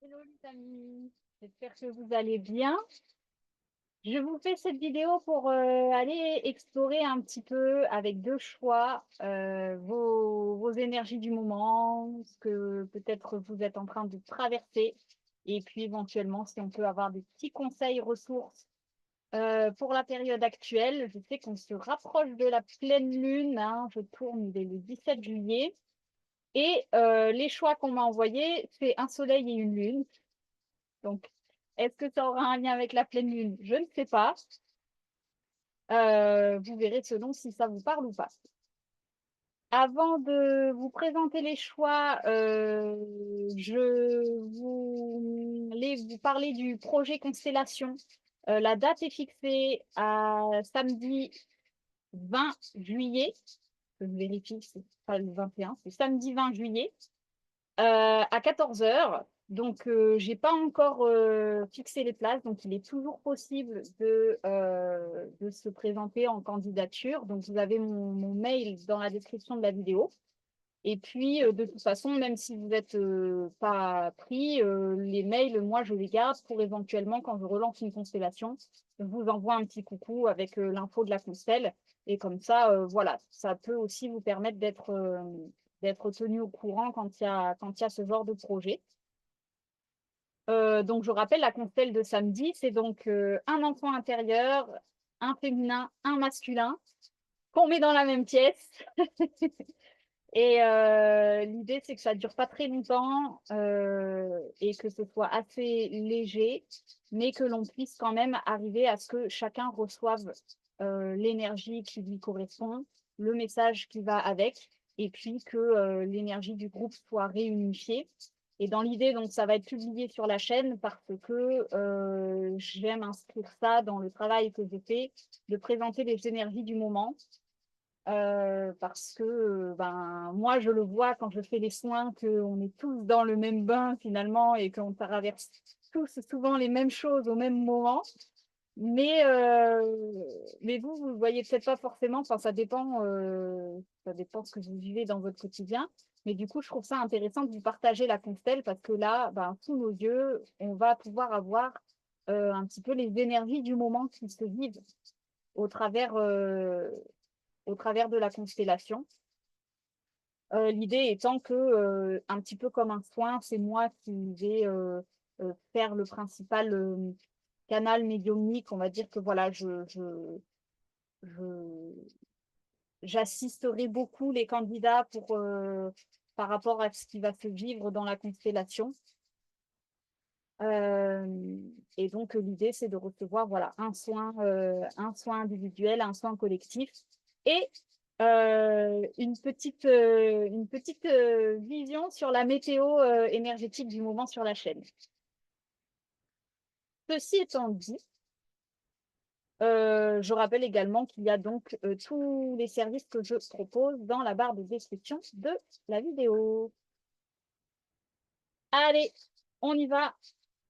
Hello les amis, j'espère que vous allez bien. Je vous fais cette vidéo pour aller explorer un petit peu avec deux choix vos énergies du moment, ce que peut-être vous êtes en train de traverser, et puis éventuellement si on peut avoir des petits conseils, ressources pour la période actuelle. Je sais qu'on se rapproche de la pleine lune, hein, je tourne, il est le 17 juillet, et les choix qu'on m'a envoyés, c'est un soleil et une lune. Donc, est-ce que ça aura un lien avec la pleine lune? Je ne sais pas. Vous verrez selon si ça vous parle ou pas. Avant de vous présenter les choix, je voulais vous parler du projet Constellation. La date est fixée à samedi 20 juillet. Je vérifie, c'est pas le 21, c'est samedi 20 juillet. À 14 heures. Donc, j'ai pas encore fixé les places, donc il est toujours possible de se présenter en candidature. Donc, vous avez mon mail dans la description de la vidéo. Et puis, de toute façon, même si vous n'êtes pas pris, les mails, moi, je les garde pour éventuellement, quand je relance une constellation, je vous envoie un petit coucou avec l'info de la constelle. Et comme ça, voilà, ça peut aussi vous permettre d'être tenu au courant quand il y a ce genre de projet. Donc, je rappelle, la constelle de samedi, c'est donc un enfant intérieur, un féminin, un masculin, qu'on met dans la même pièce. Et l'idée, c'est que ça ne dure pas très longtemps et que ce soit assez léger, mais que l'on puisse quand même arriver à ce que chacun reçoive l'énergie qui lui correspond, le message qui va avec, et puis que l'énergie du groupe soit réunifiée. Et dans l'idée, donc, ça va être publié sur la chaîne parce que j'aime inscrire ça dans le travail que j'ai fait, de présenter les énergies du moment parce que ben, moi, je le vois quand je fais les soins, qu'on est tous dans le même bain finalement et qu'on traverse tous souvent les mêmes choses au même moment. Mais, vous le voyez peut-être pas forcément, enfin, ça dépend ce que vous vivez dans votre quotidien. Mais du coup, je trouve ça intéressant de vous partager la constelle parce que là, ben, sous nos yeux, on va pouvoir avoir un petit peu les énergies du moment qui se vivent au travers, euh, au travers de la constellation. L'idée étant que, un petit peu comme un soin, c'est moi qui vais faire le principal canal médiumnique. On va dire que voilà, je- j'assisterai beaucoup les candidats par rapport à ce qui va se vivre dans la constellation. Euh, et donc, l'idée, c'est de recevoir voilà, un soin individuel, un soin collectif et une petite vision sur la météo énergétique du moment sur la chaîne. Ceci étant dit, je rappelle également qu'il y a donc tous les services que je propose dans la barre de description de la vidéo. Allez, on y va.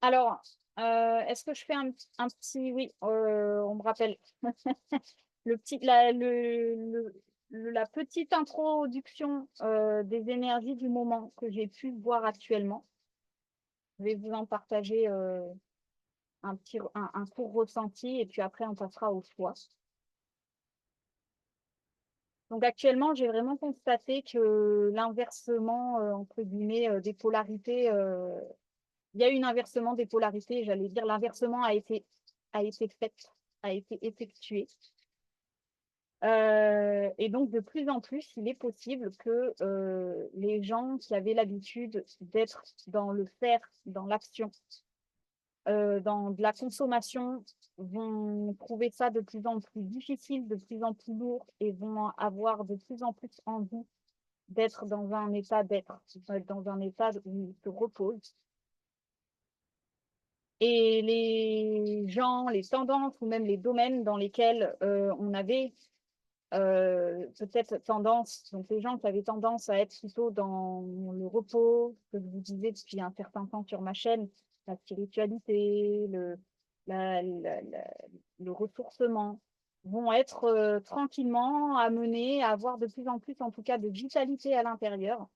Alors, est-ce que je fais un petit... Oui, on me rappelle. La petite introduction des énergies du moment que j'ai pu voir actuellement. Je vais vous en partager un court ressenti et puis après on passera au choix. Donc actuellement, j'ai vraiment constaté que l'inversement, entre guillemets, des polarités, il y a eu un inversement des polarités, j'allais dire l'inversement a été fait, a été effectué. Et donc, de plus en plus, il est possible que les gens qui avaient l'habitude d'être dans le faire, dans l'action, dans de la consommation, vont trouver ça de plus en plus difficile, de plus en plus lourd et vont avoir de plus en plus envie d'être dans un état d'être, dans un état où ils se reposent. Et les gens, les tendances ou même les domaines dans lesquels on avait peut-être tendance, donc les gens qui avaient tendance à être plutôt dans le repos, que je vous disais depuis un certain temps sur ma chaîne, la spiritualité, le ressourcement, vont être tranquillement amenés à avoir de plus en plus, en tout cas, de vitalité à l'intérieur.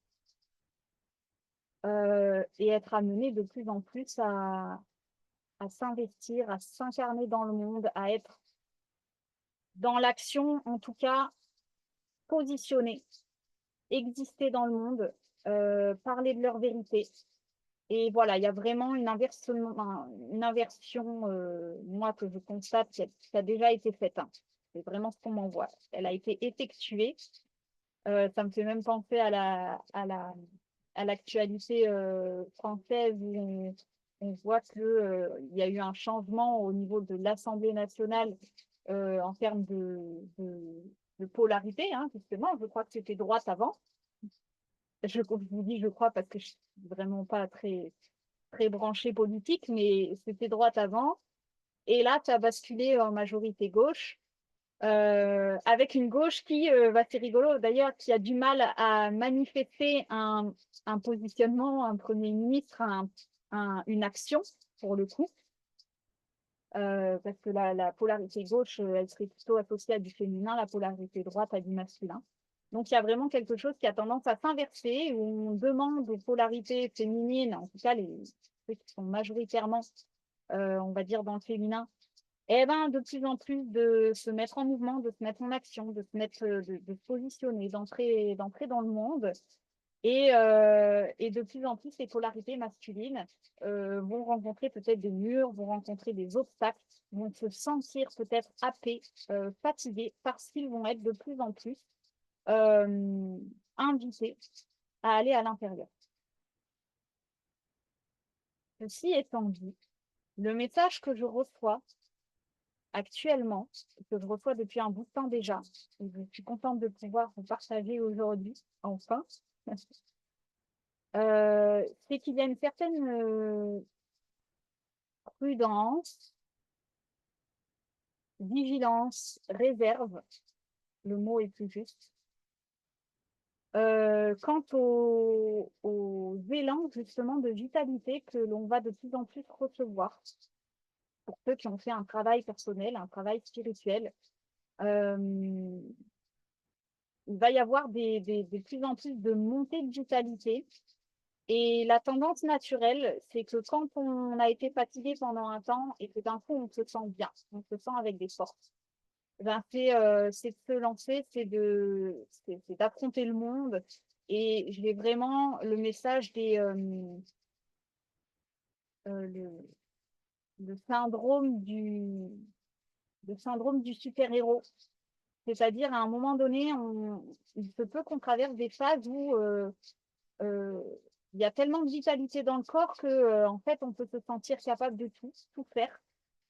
et être amené de plus en plus à s'investir, à s'incarner dans le monde, à être dans l'action, en tout cas positionné, exister dans le monde, parler de leur vérité. Et voilà, il y a vraiment une inversion, moi, que je constate, qui a déjà été faite, hein. C'est vraiment ce qu'on m'envoie. Elle a été effectuée. Ça me fait même penser à l'actualité française où on voit qu'il y a eu un changement au niveau de l'Assemblée nationale en termes de polarité, hein, justement. Je crois que c'était droite avant. Je vous dis je crois parce que je suis vraiment pas très branchée politique, mais c'était droite avant. Et là, ça a basculé en majorité gauche, avec une gauche qui, c'est rigolo d'ailleurs, qui a du mal à manifester un positionnement, un Premier ministre, une action, pour le coup, parce que la polarité gauche, elle serait plutôt associée à du féminin, la polarité droite à du masculin. Donc, il y a vraiment quelque chose qui a tendance à s'inverser, où on demande aux polarités féminines, en tout cas ceux qui sont majoritairement, on va dire, dans le féminin, eh ben, de plus en plus de se mettre en mouvement, de se mettre en action, de se positionner, d'entrer dans le monde. Et de plus en plus, les polarités masculines vont rencontrer peut-être des murs, vont rencontrer des obstacles, vont se sentir peut-être happés, fatigués, parce qu'ils vont être de plus en plus euh, invités à aller à l'intérieur. Ceci étant dit, le message que je reçois actuellement, que je reçois depuis un bout de temps déjà, et je suis contente de pouvoir vous partager aujourd'hui, enfin, c'est qu'il y a une certaine prudence, vigilance, réserve, le mot est plus juste, quant aux élans justement de vitalité que l'on va de plus en plus recevoir pour ceux qui ont fait un travail personnel, un travail spirituel. Euh, il va y avoir de plus en plus de montées de vitalité. Et la tendance naturelle, c'est que quand on a été fatigué pendant un temps et que d'un coup on se sent bien, on se sent avec des forces, ben c'est de se lancer, c'est d'affronter le monde. Et j'ai vraiment le message euh, le, le syndrome le syndrome du super-héros. C'est-à-dire, à un moment donné, il se peut qu'on traverse des phases où euh, il y a tellement de vitalité dans le corps que, en fait, on peut se sentir capable de tout faire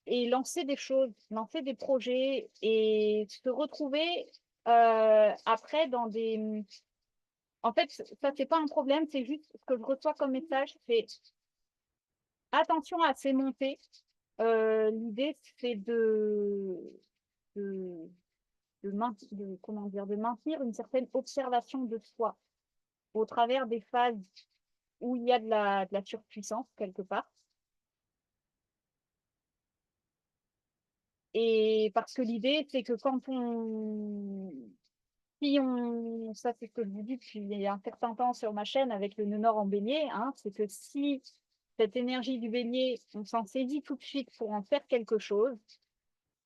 et lancer des choses, lancer des projets et se retrouver après dans des. En fait, ça, c'est pas un problème, c'est juste ce que je reçois comme message, c'est attention à ces montées. L'idée, c'est de, comment dire, de maintenir une certaine observation de soi au travers des phases où il y a de la surpuissance quelque part. Et parce que l'idée, c'est que ça c'est ce que je vous dis depuis un certain temps sur ma chaîne avec le nœud nord en bélier, hein, c'est que si cette énergie du bélier, on s'en saisit tout de suite pour en faire quelque chose,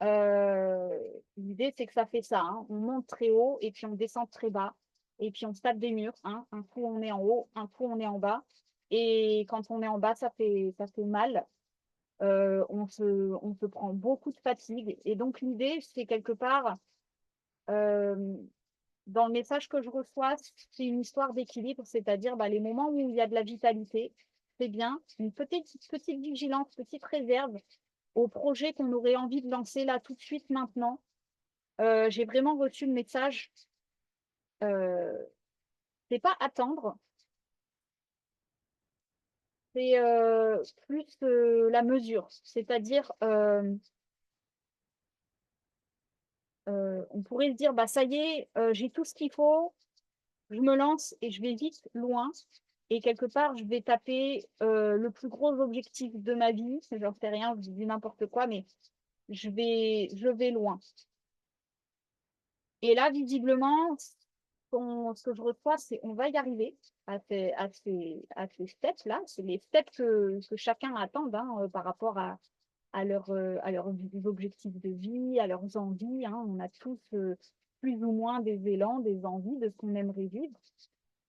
euh, l'idée c'est que ça fait ça, hein, on monte très haut et puis on descend très bas, et puis on se tape des murs, hein, un coup on est en haut, un coup on est en bas, et quand on est en bas, ça fait mal. On se prend beaucoup de fatigue. Et donc, l'idée, c'est quelque part, euh, dans le message que je reçois, c'est une histoire d'équilibre, c'est-à-dire les moments où il y a de la vitalité, c'est bien, une petite vigilance, petite réserve au projet qu'on aurait envie de lancer là tout de suite maintenant. J'ai vraiment reçu le message, euh, c'est pas attendre, c'est plus la mesure, c'est-à-dire on pourrait se dire, bah ça y est, j'ai tout ce qu'il faut, je me lance et je vais vite loin. Et quelque part, je vais taper le plus gros objectif de ma vie. J'en sais rien, je dis n'importe quoi, mais je vais loin. Et là, visiblement, ce que je reçois, c'est on va y arriver à ces steps-là. C'est les steps que chacun attend, hein, par rapport à leurs objectifs de vie, à leurs envies, hein. On a tous plus ou moins des élans, des envies de ce qu'on aimerait vivre.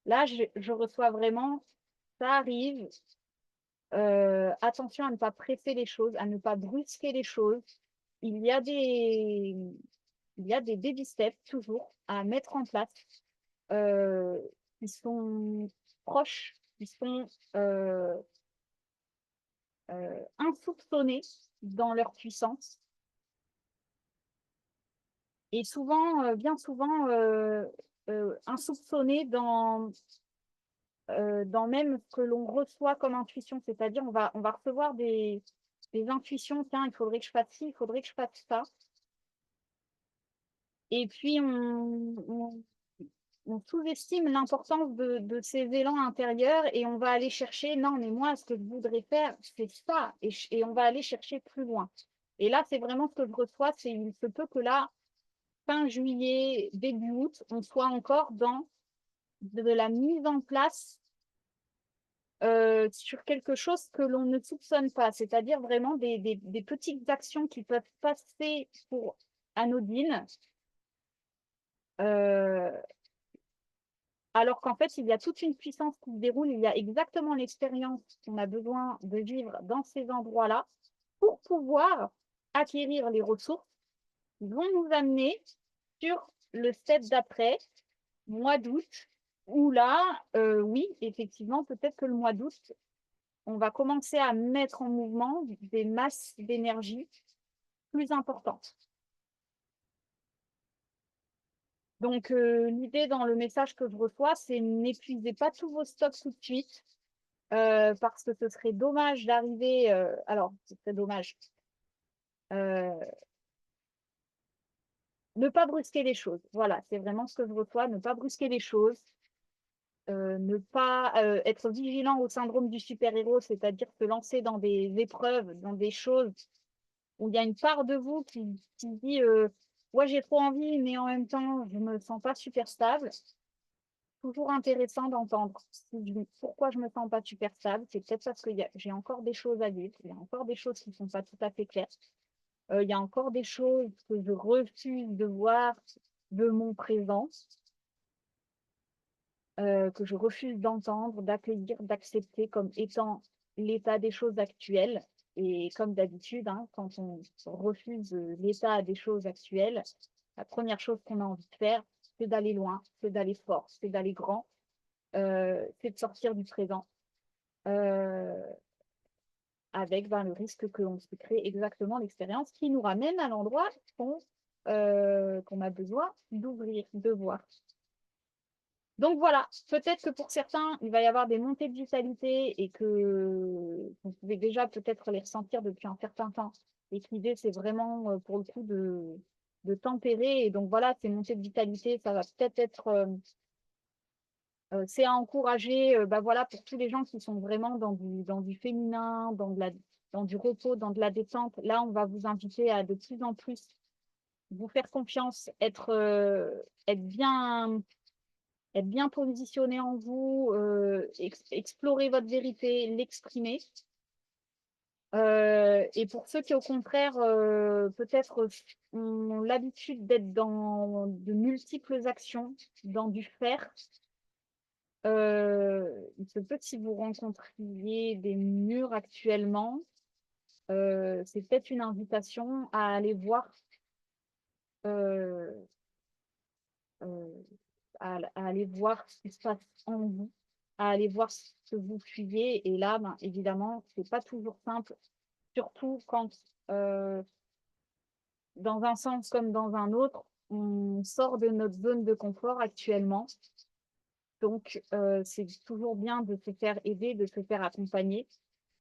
Là, je reçois vraiment, ça arrive. Attention à ne pas presser les choses, à ne pas brusquer les choses. Il y a des, il y a des baby steps toujours à mettre en place euh, qui sont proches, qui sont insoupçonnés dans leur puissance et souvent, bien souvent, insoupçonnés dans même ce que l'on reçoit comme intuition. C'est-à-dire, on va recevoir des intuitions, tiens, il faudrait que je fasse ci, il faudrait que je fasse ça. Et puis, on sous-estime l'importance de ces élans intérieurs et on va aller chercher, non, mais moi, ce que je voudrais faire, c'est ça. Et on va aller chercher plus loin. Et là, c'est vraiment ce que je reçois, c'est il se peut que là, fin juillet, début août, on soit encore dans de la mise en place sur quelque chose que l'on ne soupçonne pas, c'est-à-dire vraiment des petites actions qui peuvent passer pour anodines, euh, alors qu'en fait, il y a toute une puissance qui se déroule, il y a exactement l'expérience qu'on a besoin de vivre dans ces endroits-là pour pouvoir acquérir les ressources qui vont nous amener sur le step d'après, mois d'août, où là, oui, effectivement, peut-être que le mois d'août, on va commencer à mettre en mouvement des masses d'énergie plus importantes. Donc, l'idée dans le message que je reçois, c'est n'épuisez pas tous vos stocks tout de suite, parce que ce serait dommage d'arriver. Alors, ce serait dommage. Euh, ne pas brusquer les choses. Voilà, c'est vraiment ce que je reçois. Ne pas brusquer les choses. Ne pas être vigilant au syndrome du super-héros, c'est-à-dire se lancer dans des épreuves, dans des choses où il y a une part de vous qui dit ouais, j'ai trop envie, mais en même temps, je me sens pas super stable. Toujours intéressant d'entendre pourquoi je me sens pas super stable. C'est peut-être parce que j'ai encore des choses à vivre, il y a encore des choses qui sont pas tout à fait claires. Il y a encore des choses que je refuse de voir de mon présent, que je refuse d'entendre, d'accueillir, d'accepter comme étant l'état des choses actuelles. Et comme d'habitude, hein, quand on refuse l'état des choses actuelles, la première chose qu'on a envie de faire, c'est d'aller loin, c'est d'aller fort, c'est d'aller grand, c'est de sortir du présent, euh, avec ben, le risque qu'on se crée exactement l'expérience qui nous ramène à l'endroit qu'on a besoin d'ouvrir, de voir. Donc voilà, peut-être que pour certains, il va y avoir des montées de vitalité et que vous pouvez déjà peut-être les ressentir depuis un certain temps. Et que l'idée, c'est vraiment pour le coup de tempérer. Et donc voilà, ces montées de vitalité, ça va peut-être être, c'est à encourager bah voilà, pour tous les gens qui sont vraiment dans du féminin, dans du repos, dans de la détente. Là, on va vous inviter à de plus en plus vous faire confiance, être bien positionné en vous, explorer votre vérité, l'exprimer. Et pour ceux qui, au contraire, peut-être ont l'habitude d'être dans de multiples actions, dans du faire, il se peut que si vous rencontriez des murs actuellement, c'est peut-être une invitation à aller voir euh, euh, à aller voir ce qui se passe en vous, à aller voir ce que vous fuyez. Et là, ben, évidemment, c'est pas toujours simple, surtout quand, euh, dans un sens comme dans un autre, on sort de notre zone de confort actuellement. Donc, c'est toujours bien de se faire aider, de se faire accompagner.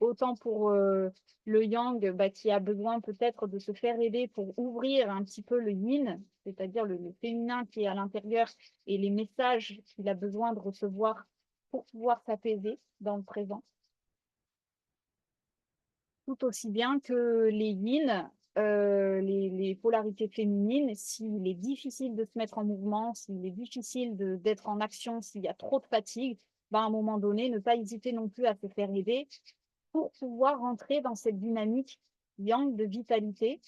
Autant pour le yang bah, qui a besoin peut-être de se faire aider pour ouvrir un petit peu le yin, c'est-à-dire le féminin qui est à l'intérieur et les messages qu'il a besoin de recevoir pour pouvoir s'apaiser dans le présent. Tout aussi bien que les yin les polarités féminines, s'il est difficile de se mettre en mouvement, s'il est difficile d'être en action, s'il y a trop de fatigue, ben, à un moment donné, ne pas hésiter non plus à se faire aider pour pouvoir rentrer dans cette dynamique yang de vitalité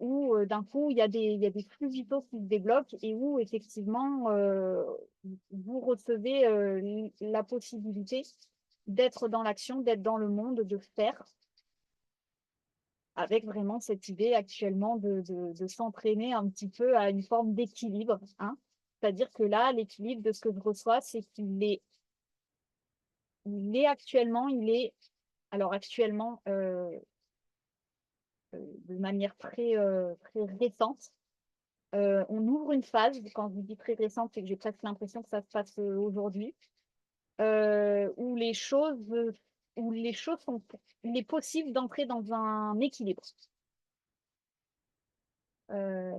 où d'un coup, il y a des flux vitaux qui se débloquent et où effectivement, vous recevez la possibilité d'être dans l'action, d'être dans le monde, de faire, avec vraiment cette idée actuellement de s'entraîner un petit peu à une forme d'équilibre, hein. C'est-à-dire que là, l'équilibre de ce que je reçois, c'est il est actuellement, alors actuellement, de manière très récente, on ouvre une phase, quand je dis très récente, c'est que j'ai presque l'impression que ça se passe aujourd'hui, où les choses sont, il est possible d'entrer dans un équilibre. Euh,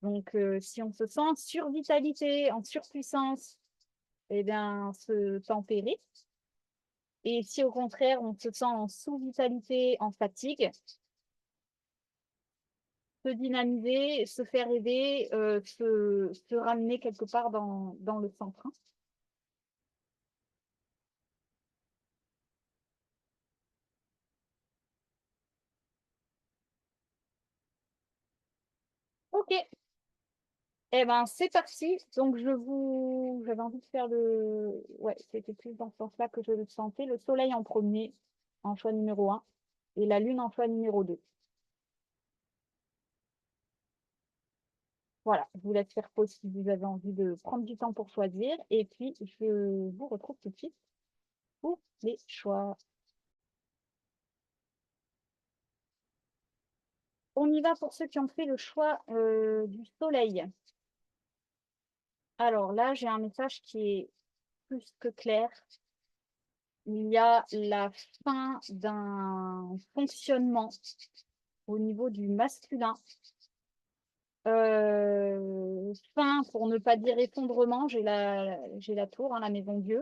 donc, si on se sent en survitalité, en surpuissance, eh bien, se tempérer. Et si au contraire, on se sent en sous-vitalité, en fatigue, se dynamiser, se faire aider, se ramener quelque part dans le centre, hein. Ok, eh ben c'est parti. Donc j'avais envie de faire ouais, c'était plus dans ce sens-là que je le sentais. Le soleil en premier, en choix numéro 1, et la lune en choix numéro 2. Voilà, je vous laisse faire pause si vous avez envie de prendre du temps pour choisir. Et puis, je vous retrouve tout de suite pour les choix. On y va pour ceux qui ont fait le choix du soleil. Alors là, j'ai un message qui est plus que clair. Il y a la fin d'un fonctionnement au niveau du masculin. Fin, pour ne pas dire effondrement, j'ai la tour, hein, la maison Dieu.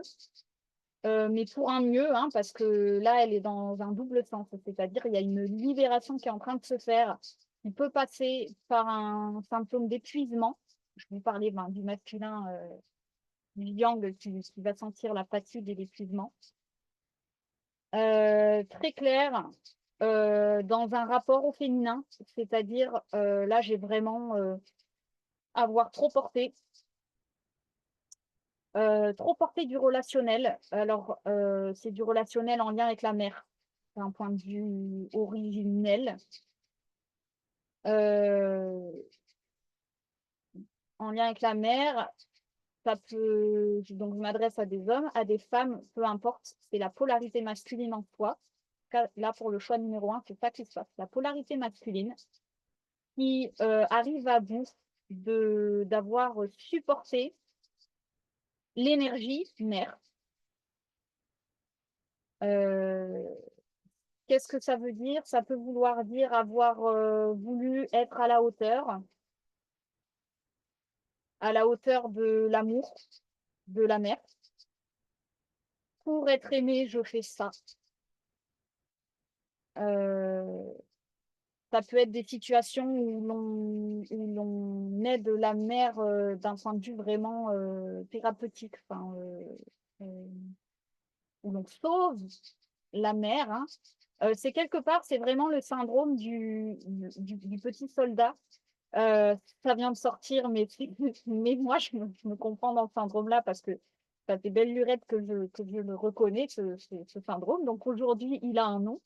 Mais pour un mieux, hein, parce que là, elle est dans un double sens. C'est-à-dire, il y a une libération qui est en train de se faire, qui peut passer par un symptôme d'épuisement. Je vous parlais du masculin, du yang, qui va sentir la fatigue et l'épuisement. Très clair, dans un rapport au féminin, c'est-à-dire, là, j'ai vraiment avoir trop porté du relationnel. Alors, c'est du relationnel en lien avec la mère, d'un point de vue originel. Euh, En lien avec la mère, ça peut. Donc, je m'adresse à des hommes, à des femmes, peu importe, c'est la polarité masculine en soi. Là, pour le choix numéro 1, c'est ça qui se passe. La polarité masculine qui arrive à bout d'avoir supporté l'énergie mère. Euh, Qu'est-ce que ça veut dire? Ça peut vouloir dire avoir voulu être à la hauteur de l'amour de la mère. Pour être aimé, je fais ça. Euh, Ça peut être des situations où l'on aide la mère d'un point de vue vraiment thérapeutique, enfin, où l'on sauve la mère, hein. C'est quelque part, c'est vraiment le syndrome du petit soldat. Euh, Ça vient de sortir, mais moi, je me comprends dans ce syndrome-là parce que ça fait belle lurette que je le reconnais, ce syndrome. Donc aujourd'hui, il a un nom.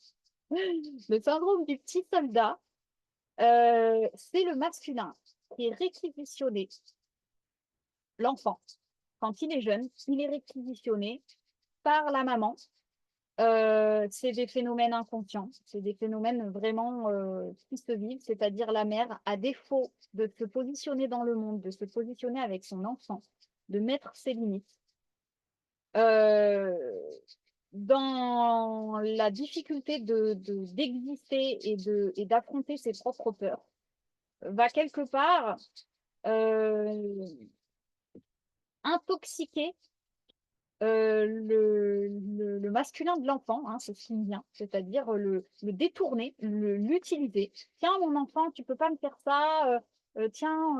Le syndrome du petit soldat, c'est le masculin qui est réquisitionné, l'enfant. Quand il est jeune, il est réquisitionné par la maman. C'est des phénomènes inconscients, c'est des phénomènes vraiment qui se vivent, c'est-à-dire la mère, à défaut de se positionner dans le monde, de se positionner avec son enfant, de mettre ses limites, euh, dans la difficulté d'exister et d'affronter ses propres peurs, va quelque part euh, intoxiquer le masculin de l'enfant, hein, c'est ce qui me vient, c'est-à-dire le détourner, l'utiliser. Tiens, mon enfant, tu peux pas me faire ça. Tiens,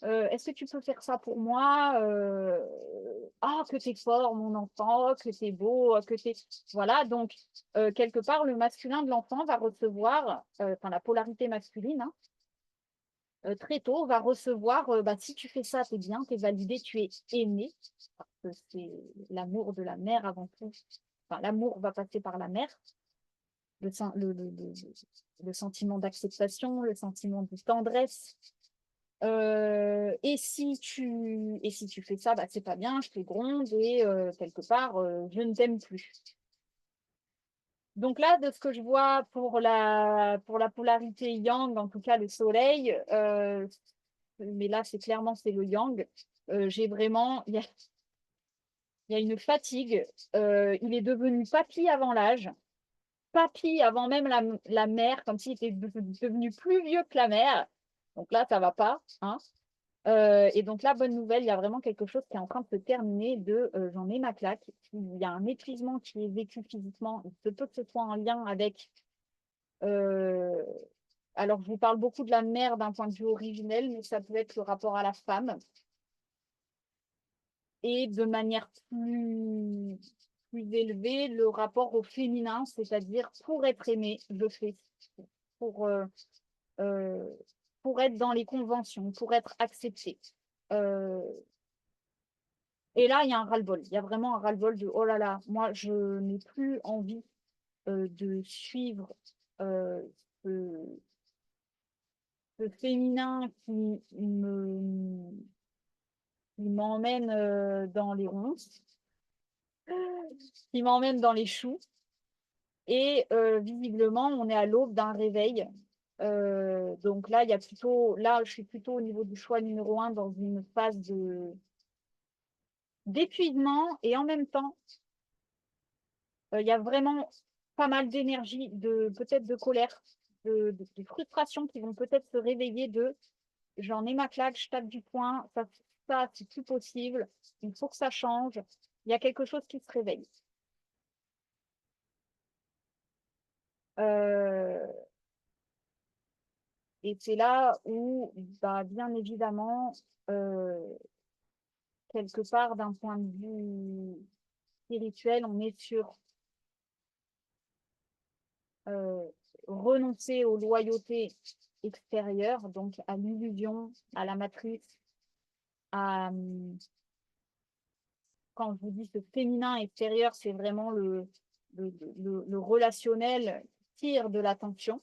est-ce que tu peux faire ça pour moi? Ah, que t'es fort, mon enfant, que t'es beau, que t'es. Voilà, donc quelque part, le masculin de l'enfant va recevoir, enfin la polarité masculine, hein, très tôt, va recevoir, bah, si tu fais ça, t'es bien, t'es validé, tu es aimé, parce que c'est l'amour de la mère avant tout. Enfin, l'amour va passer par la mère, le sentiment d'acceptation, le sentiment de tendresse. Et si tu fais ça, bah, c'est pas bien, je te gronde et quelque part, je ne t'aime plus. Donc là, de ce que je vois pour la polarité yang, en tout cas le soleil, mais là, c'est le yang. J'ai vraiment, il y a une fatigue. Il est devenu papy avant l'âge, papy avant même la mère, comme s'il était devenu plus vieux que la mère. Donc là, ça va pas, hein. Et donc là, bonne nouvelle, il y a vraiment quelque chose qui est en train de se terminer j'en ai ma claque. Il y a un épuisement qui est vécu physiquement. Il se peut que ce soit en lien avec. euh, alors, je vous parle beaucoup de la mère d'un point de vue originel, mais ça peut être le rapport à la femme. Et de manière plus élevée, le rapport au féminin, c'est-à-dire pour être aimé, je fais. Pour, euh, euh, pour être dans les conventions, pour être accepté. Euh, Et là, il y a un ras-le-bol. Il y a vraiment un ras-le-bol de oh là là, moi, je n'ai plus envie de suivre euh, ce, ce féminin qui m'emmène dans les ronces, qui m'emmène dans les choux. Et visiblement, on est à l'aube d'un réveil. Donc là, je suis plutôt au niveau du choix numéro 1 dans une phase d'épuisement et en même temps, il y a vraiment pas mal d'énergie, peut-être de colère, de frustration qui vont peut-être se réveiller de j'en ai ma claque, je tape du poing, ça c'est plus possible, il faut que ça change. Il y a quelque chose qui se réveille. Euh, et c'est là où, bah, bien évidemment, euh, quelque part, d'un point de vue spirituel, on est sur euh, renoncer aux loyautés extérieures, donc à l'illusion, à la matrice, à, quand je vous dis ce féminin extérieur, c'est vraiment le relationnel qui tire de l'attention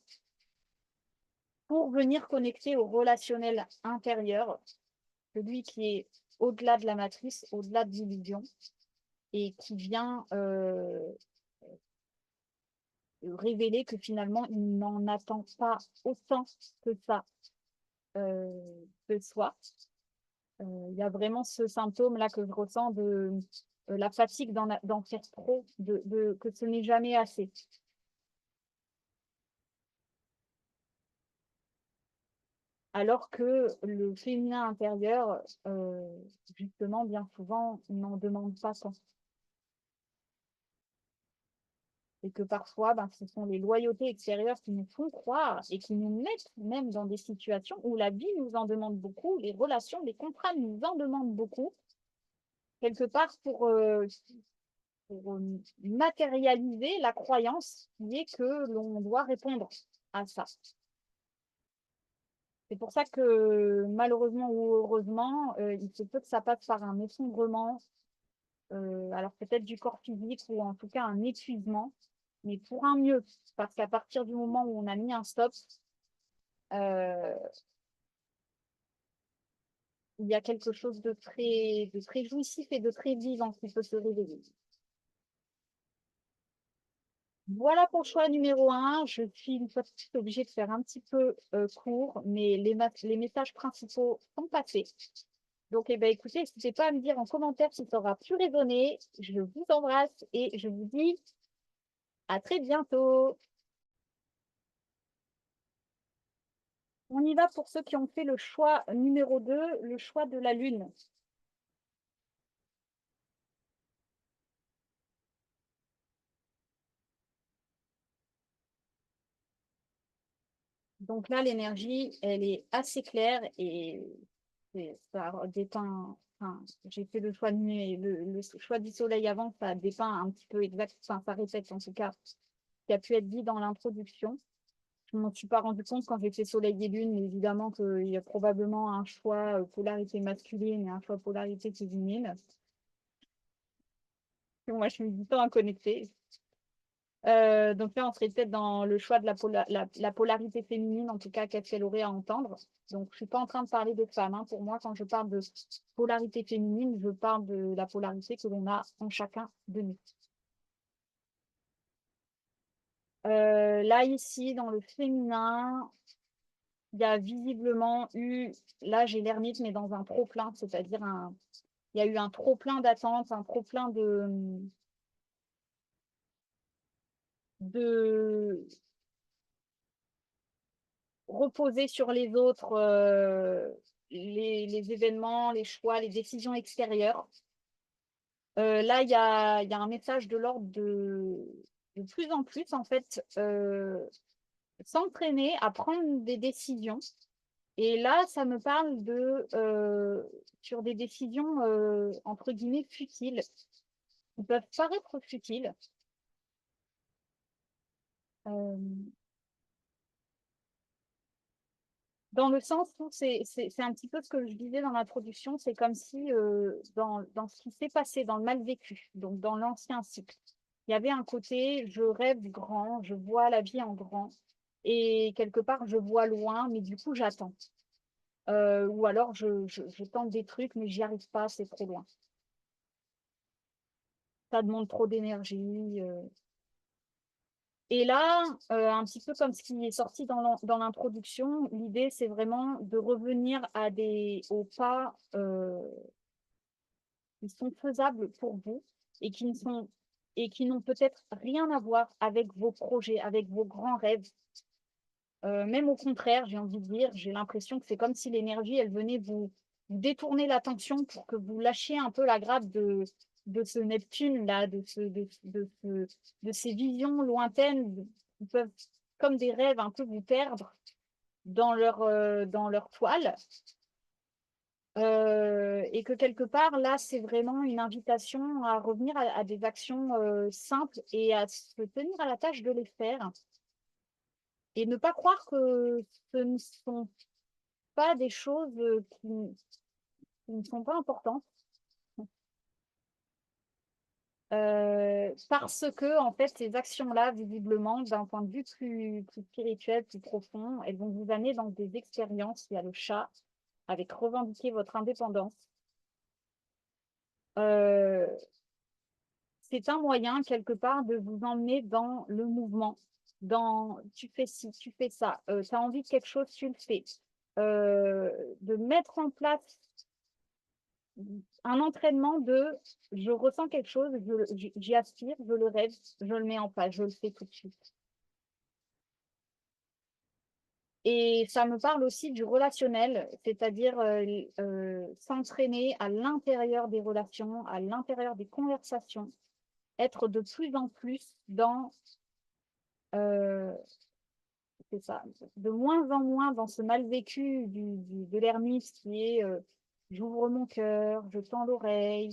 pour venir connecter au relationnel intérieur, celui qui est au-delà de la matrice, au-delà de l'illusion, et qui vient révéler que finalement, il n'en attend pas autant que ça de soi. Il y a vraiment ce symptôme-là que je ressens de la fatigue d'en faire trop, que ce n'est jamais assez. Alors que le féminin intérieur, justement, bien souvent, n'en demande pas tant. Et que parfois, ben, ce sont les loyautés extérieures qui nous font croire et qui nous mettent même dans des situations où la vie nous en demande beaucoup, les relations, les contrats nous en demandent beaucoup, quelque part pour matérialiser la croyance qui est que l'on doit répondre à ça. C'est pour ça que malheureusement ou heureusement, il se peut que ça passe par un effondrement, alors peut-être du corps physique ou en tout cas un épuisement, mais pour un mieux, parce qu'à partir du moment où on a mis un stop, euh, il y a quelque chose de très jouissif et de très vivant qui peut se réveiller. Voilà pour le choix numéro 1. Je suis une fois de plus obligée de faire un petit peu court, mais les messages principaux sont passés. Donc, eh ben, écoutez, n'hésitez pas à me dire en commentaire si ça aura pu résonner. Je vous embrasse et je vous dis à très bientôt. On y va pour ceux qui ont fait le choix numéro 2, le choix de la Lune. Donc là, l'énergie, elle est assez claire et ça dépeint. Enfin, j'ai fait le choix de nuit, le choix du soleil avant, ça dépeint un petit peu exact, enfin, ça répète en tout cas ce qui a pu être dit dans l'introduction. Je ne m'en suis pas rendu compte quand j'ai fait soleil et lune, mais évidemment qu'il y a probablement un choix polarité masculine et un choix polarité féminine. Moi, je mets du temps à connecter. Donc là, on serait peut-être dans le choix de la polarité féminine, en tout cas, qu'est-ce qu'elle aurait à entendre. Donc, je ne suis pas en train de parler de femmes, hein. Pour moi, quand je parle de polarité féminine, je parle de la polarité que l'on a en chacun de nous. Là, ici, dans le féminin, il y a visiblement eu, là, j'ai l'ermite, mais dans un trop-plein, c'est-à-dire il y a eu un trop-plein d'attentes, un trop-plein de reposer sur les autres les événements, les choix, les décisions extérieures. Là, il y a un message de l'ordre de plus en plus, en fait, s'entraîner à prendre des décisions. Et là, ça me parle sur des décisions, entre guillemets, futiles. Ils peuvent paraître futiles. Euh, Dans le sens où c'est un petit peu ce que je disais dans l'introduction, c'est comme si dans ce qui s'est passé, dans le mal vécu, donc dans l'ancien cycle, il y avait un côté, je rêve grand, je vois la vie en grand, et quelque part, je vois loin, mais du coup, j'attends. Ou alors, je tente des trucs, mais j'y arrive pas, c'est trop loin. Ça demande trop d'énergie. Et là, un petit peu comme ce qui est sorti dans l'introduction, l'idée, c'est vraiment de revenir aux pas qui sont faisables pour vous et qui n'ont peut-être rien à voir avec vos projets, avec vos grands rêves. Même au contraire, j'ai envie de dire, j'ai l'impression que c'est comme si l'énergie, elle venait vous détourner l'attention pour que vous lâchiez un peu la grappe de ce Neptune-là, de ces visions lointaines qui peuvent, comme des rêves, un peu vous perdre dans leur toile. Et que quelque part, là, c'est vraiment une invitation à revenir à des actions simples et à se tenir à la tâche de les faire. Et ne pas croire que ce ne sont pas des choses qui ne sont pas importantes. Parce que, en fait, ces actions-là, visiblement, d'un point de vue plus spirituel, plus profond, elles vont vous amener dans des expériences. Il y a le chat, avec revendiquer votre indépendance. Euh, c'est un moyen, quelque part, de vous emmener dans le mouvement, dans tu fais ci, tu fais ça, tu as envie de quelque chose, tu le fais. De mettre en place un entraînement de je ressens quelque chose, j'y aspire, je le rêve, je le mets en place, je le fais tout de suite. Et ça me parle aussi du relationnel, c'est-à-dire s'entraîner à l'intérieur des relations, à l'intérieur des conversations, être de plus en plus dans euh, c'est ça, de moins en moins dans ce mal vécu de l'ermite qui est j'ouvre mon cœur, je tends l'oreille,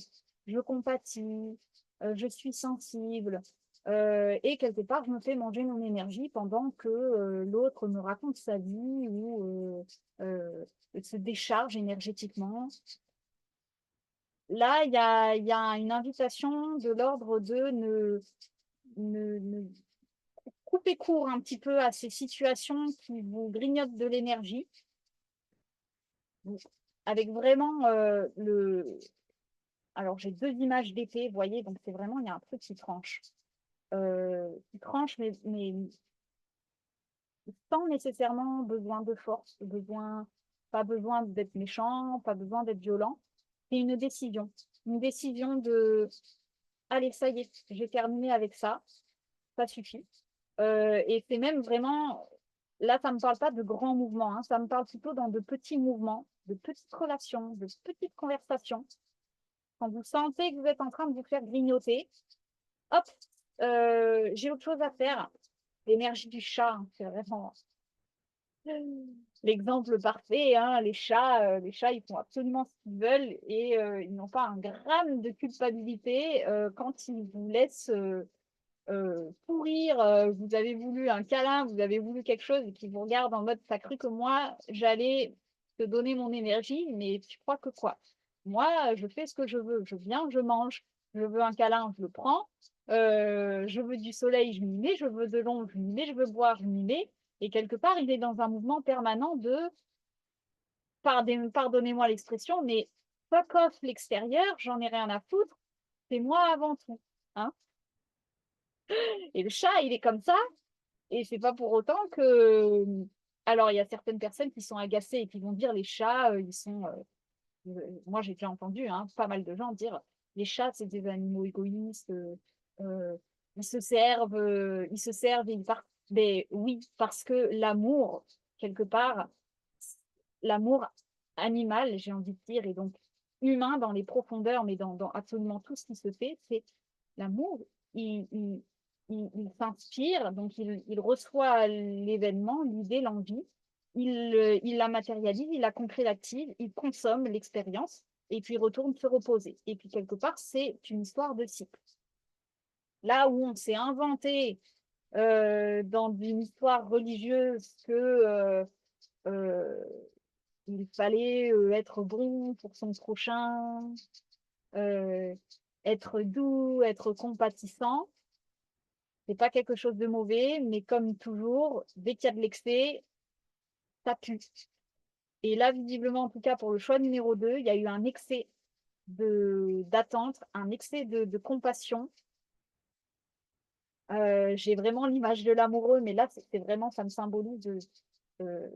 je compatis, je suis sensible. Et quelque part, je me fais manger mon énergie pendant que l'autre me raconte sa vie ou se décharge énergétiquement. Là, il y a une invitation de l'ordre de ne couper court un petit peu à ces situations qui vous grignotent de l'énergie, avec vraiment Alors, j'ai deux images d'épée, vous voyez, donc c'est vraiment, il y a un truc qui tranche, mais sans nécessairement besoin de force, pas besoin d'être méchant, pas besoin d'être violent. C'est une décision de, allez, ça y est, j'ai terminé avec ça suffit. Et c'est même vraiment, là, ça ne me parle pas de grands mouvements, hein, ça me parle plutôt dans de petits mouvements, de petites relations, de petites conversations. Quand vous sentez que vous êtes en train de vous faire grignoter, hop, j'ai autre chose à faire. L'énergie du chat, hein, c'est vraiment. L'exemple parfait, hein, les chats, ils font absolument ce qu'ils veulent et ils n'ont pas un gramme de culpabilité quand ils vous laissent pourrir. Vous avez voulu un câlin, vous avez voulu quelque chose et qu'ils vous regardent en mode t'as cru que moi j'allais te donner mon énergie, mais tu crois que quoi? Moi, je fais ce que je veux. Je viens, je mange. Je veux un câlin, je le prends. Je veux du soleil, je m'y mets. Je veux de l'ombre, je m'y mets. Je veux boire, je m'y mets. Et quelque part, il est dans un mouvement permanent de, pardonnez-moi l'expression, mais fuck off l'extérieur, j'en ai rien à foutre, c'est moi avant tout. Hein. Et le chat, il est comme ça, et c'est pas pour autant que. Alors, il y a certaines personnes qui sont agacées et qui vont dire les chats, ils sont. Moi, j'ai déjà entendu hein, pas mal de gens dire les chats, c'est des animaux égoïstes, euh, ils se servent et ils partent. Mais oui, parce que l'amour, quelque part, l'amour animal, j'ai envie de dire, et donc humain dans les profondeurs, mais dans absolument tout ce qui se fait, c'est l'amour. Il, il, il s'inspire, donc il reçoit l'événement, l'idée, l'envie, il la matérialise, il la concrétise, il consomme l'expérience, et puis il retourne se reposer. Et puis quelque part, c'est une histoire de cycle. Là où on s'est inventé dans une histoire religieuse que euh, il fallait être bon pour son prochain, euh, être doux, être compatissant. C'est pas quelque chose de mauvais, mais comme toujours, dès qu'il y a de l'excès, ça pue. Et là, visiblement, en tout cas pour le choix numéro 2, il y a eu un excès d'attente, un excès de compassion. J'ai vraiment l'image de l'amoureux, mais là, c'est vraiment, ça me symbolise euh,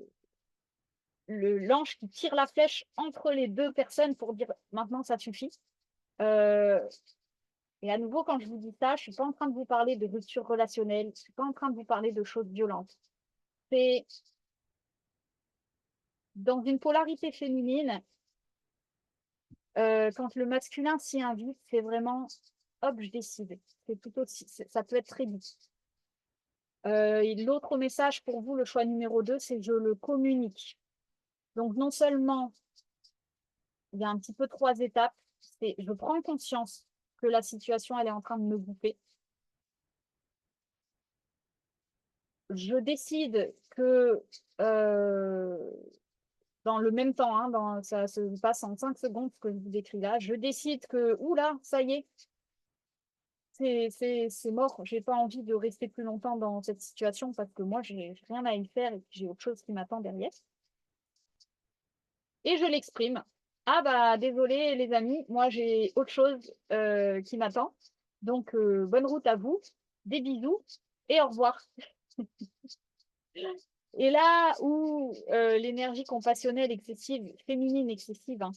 l'ange qui tire la flèche entre les deux personnes pour dire maintenant ça suffit. Euh, et à nouveau, quand je vous dis ça, je ne suis pas en train de vous parler de rupture relationnelle, je ne suis pas en train de vous parler de choses violentes. C'est dans une polarité féminine, quand le masculin s'y invite, c'est vraiment hop, je décide. C'est plutôt, ça peut être très vite. L'autre message pour vous, le choix numéro 2, c'est je le communique. Donc non seulement il y a un petit peu 3 étapes, c'est je prends conscience que la situation elle est en train de me bouffer. Je décide que dans le même temps, hein, ça se passe en 5 secondes ce que je vous décris là, je décide que oula, ça y est, c'est mort, j'ai pas envie de rester plus longtemps dans cette situation parce que moi j'ai rien à y faire et j'ai autre chose qui m'attend derrière. Et je l'exprime. Ah bah désolé les amis, moi j'ai autre chose qui m'attend. Donc bonne route à vous, des bisous et au revoir. Et là où l'énergie compassionnelle excessive, féminine excessive, hein,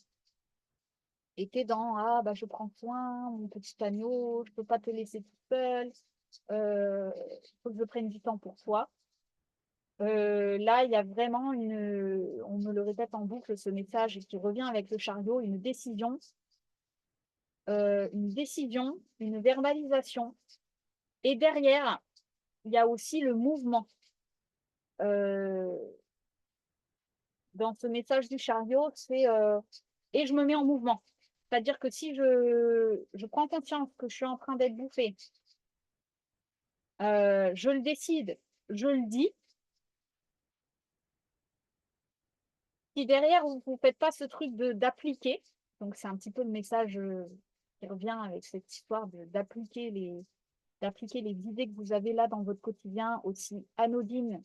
était dans ah bah je prends soin, mon petit agneau, je peux pas te laisser tout seul, faut que je prenne du temps pour toi. Là, il y a vraiment on me le répète en boucle, ce message qui revient avec le chariot, une décision, une verbalisation. Et derrière, il y a aussi le mouvement. Euh, dans ce message du chariot, c'est et je me mets en mouvement. C'est-à-dire que si je prends conscience que je suis en train d'être bouffée, je le décide, je le dis. Si derrière, vous ne faites pas ce truc d'appliquer, donc c'est un petit peu le message qui revient avec cette histoire d'appliquer les idées que vous avez là dans votre quotidien, aussi anodines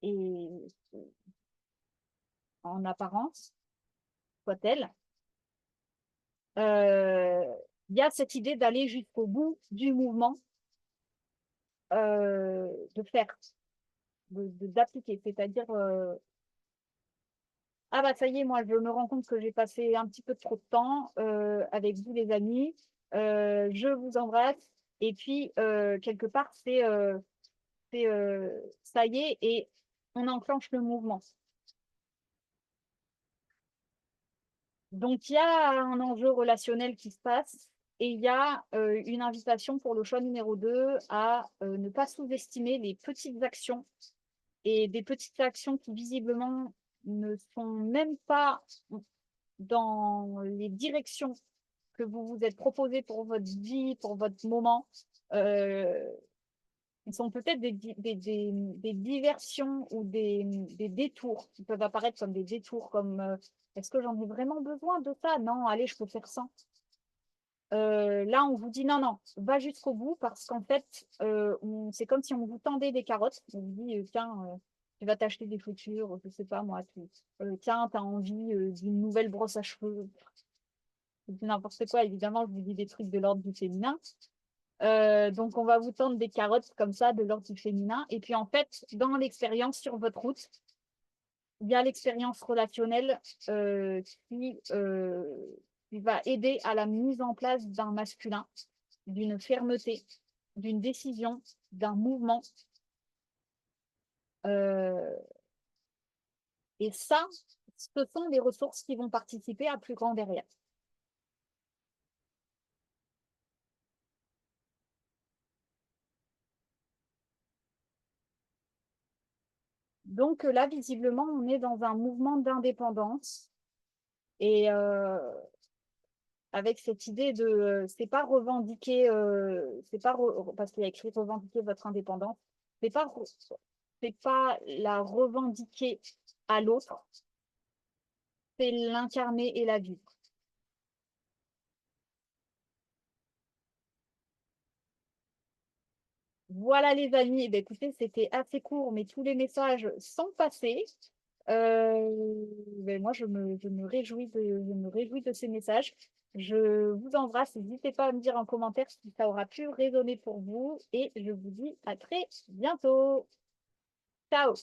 et en apparence, soit-elle. Euh, il y a cette idée d'aller jusqu'au bout du mouvement, de faire, d'appliquer. C'est-à-dire, ah bah ça y est, moi je me rends compte que j'ai passé un petit peu trop de temps avec vous les amis. Je vous embrasse. Et puis, quelque part, ça y est, et on enclenche le mouvement. Donc, il y a un enjeu relationnel qui se passe et il y a une invitation pour le choix numéro 2 à ne pas sous-estimer les petites actions et des petites actions qui visiblement ne sont même pas dans les directions que vous vous êtes proposées pour votre vie, pour votre moment. Ils sont peut-être des diversions ou des détours qui peuvent apparaître comme des détours, comme est-ce que j'en ai vraiment besoin de ça? Non, allez, je peux faire ça. Là, on vous dit non, non, va jusqu'au bout parce qu'en fait, c'est comme si on vous tendait des carottes. On vous dit, tiens, tu vas t'acheter des chaussures, je sais pas moi, tiens, tu as envie d'une nouvelle brosse à cheveux, n'importe quoi. Évidemment, je vous dis des trucs de l'ordre du féminin. Donc, on va vous tendre des carottes comme ça de l'ordre du féminin. Et puis, en fait, dans l'expérience sur votre route, il y a l'expérience relationnelle qui va aider à la mise en place d'un masculin, d'une fermeté, d'une décision, d'un mouvement. Euh, et ça, ce sont des ressources qui vont participer à plus grand derrière. Donc là, visiblement, on est dans un mouvement d'indépendance et avec cette idée de, c'est pas revendiquer, parce qu'il y a écrit revendiquer votre indépendance, c'est pas, c'est pas la revendiquer à l'autre, c'est l'incarner et la vivre. Voilà les amis, eh bien, écoutez, c'était assez court, mais tous les messages sont passés. Ben moi, je me réjouis de ces messages. Je vous embrasse. N'hésitez pas à me dire en commentaire si ça aura pu résonner pour vous. Et je vous dis à très bientôt. Ciao!